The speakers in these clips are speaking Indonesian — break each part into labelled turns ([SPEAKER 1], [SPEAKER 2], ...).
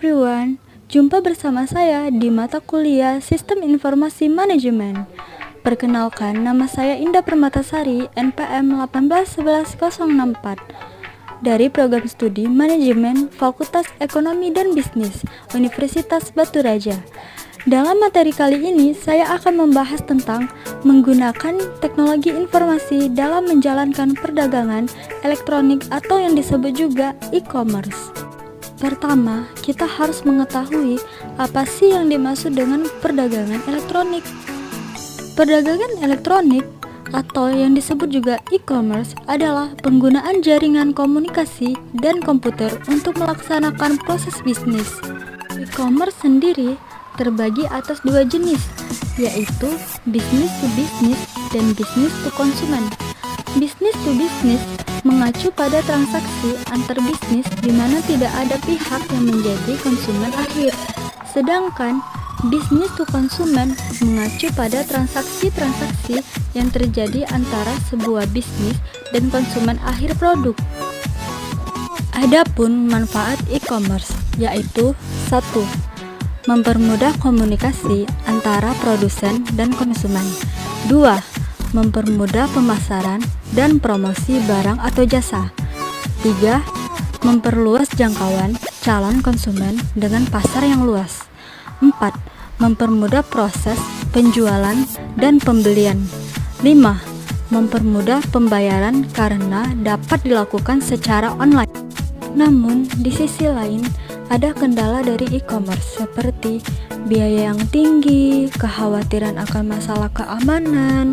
[SPEAKER 1] everyone, jumpa bersama saya di mata kuliah Sistem Informasi Manajemen. Perkenalkan, nama saya Indah Permatasari, NPM 1811064 dari Program Studi Manajemen Fakultas Ekonomi dan Bisnis Universitas Batu Raja. Dalam materi kali ini, saya akan membahas tentang menggunakan teknologi informasi dalam menjalankan perdagangan elektronik atau yang disebut juga e-commerce. Pertama, kita harus mengetahui apa sih yang dimaksud dengan perdagangan elektronik. Perdagangan elektronik atau yang disebut juga e-commerce adalah penggunaan jaringan komunikasi dan komputer untuk melaksanakan proses bisnis. E-commerce sendiri terbagi atas dua jenis, yaitu business to business dan business to consumer. Business to business mengacu pada transaksi antar bisnis di mana tidak ada pihak yang menjadi konsumen akhir. Sedangkan business to consumer mengacu pada transaksi-transaksi yang terjadi antara sebuah bisnis dan konsumen akhir produk. Adapun manfaat e-commerce yaitu 1. Mempermudah komunikasi antara produsen dan konsumen. 2. Mempermudah pemasaran dan promosi barang atau jasa. 3. Memperluas jangkauan calon konsumen dengan pasar yang luas. 4. Mempermudah proses penjualan dan pembelian. 5. Mempermudah pembayaran karena dapat dilakukan secara online. Namun, di sisi lain, ada kendala dari e-commerce seperti biaya yang tinggi, kekhawatiran akan masalah keamanan,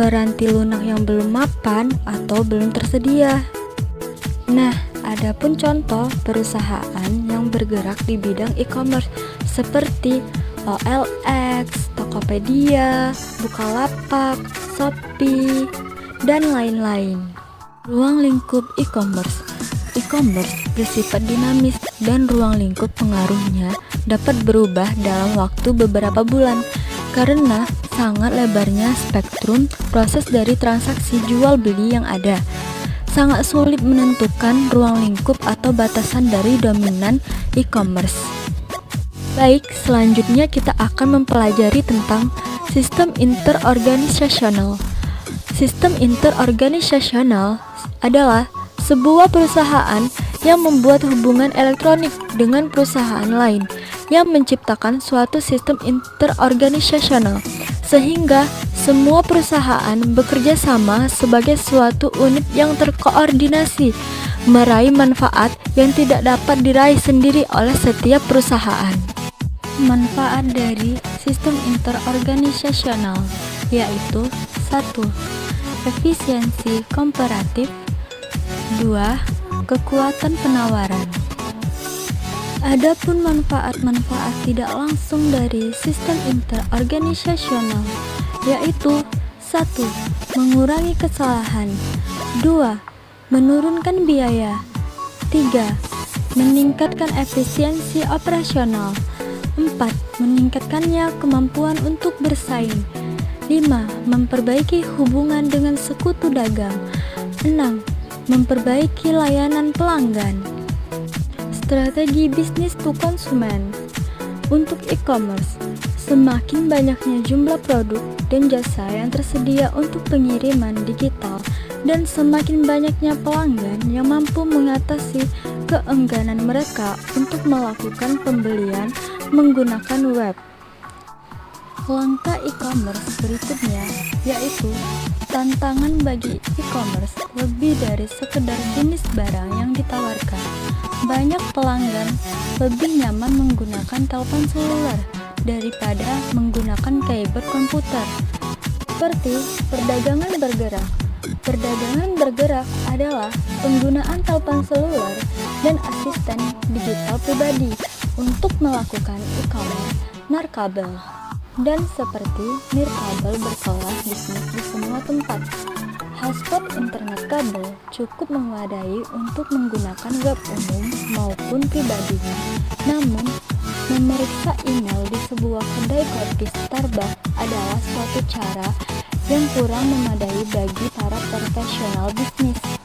[SPEAKER 1] peranti lunak yang belum mapan atau belum tersedia. Nah, adapun contoh perusahaan yang bergerak di bidang e-commerce seperti OLX, Tokopedia, Bukalapak, Shopee, dan lain-lain. Ruang lingkup e-commerce. E-commerce bersifat dinamis dan ruang lingkup pengaruhnya dapat berubah dalam waktu beberapa bulan karena sangat lebarnya spektrum proses dari transaksi jual beli yang ada. Sangat sulit menentukan ruang lingkup atau batasan dari dominan e-commerce. Baik, selanjutnya kita akan mempelajari tentang sistem interorganisasional. Sistem interorganisasional adalah sebuah perusahaan yang membuat hubungan elektronik dengan perusahaan lain yang menciptakan suatu sistem interorganisasional sehingga semua perusahaan bekerja sama sebagai suatu unit yang terkoordinasi meraih manfaat yang tidak dapat diraih sendiri oleh setiap perusahaan. Manfaat dari sistem interorganisasional yaitu 1. Efisiensi komparatif. 2. Kekuatan penawaran. Adapun manfaat-manfaat tidak langsung dari sistem interorganisasional yaitu 1. Mengurangi kesalahan. 2. Menurunkan biaya. 3. Meningkatkan efisiensi operasional. 4. Meningkatkannya kemampuan untuk bersaing. 5. Memperbaiki hubungan dengan sekutu dagang. 6. Memperbaiki layanan pelanggan. Strategi bisnis to konsumen. Untuk e-commerce, semakin banyaknya jumlah produk dan jasa yang tersedia untuk pengiriman digital dan semakin banyaknya pelanggan yang mampu mengatasi keengganan mereka untuk melakukan pembelian menggunakan web. Langkah e-commerce berikutnya yaitu tantangan bagi e-commerce lebih dari sekedar jenis barang yang ditawarkan. Banyak pelanggan lebih nyaman menggunakan telepon seluler daripada menggunakan keyboard komputer. Seperti perdagangan bergerak. Perdagangan bergerak adalah penggunaan telepon seluler dan asisten digital pribadi untuk melakukan e-commerce nirkabel. Dan seperti nirkabel berkelas bisnis di semua tempat, hotspot internet kabel cukup memadai untuk menggunakan web umum maupun pribadi. Namun, memeriksa email di sebuah kedai kopi Starbucks adalah suatu cara yang kurang memadai bagi para profesional bisnis.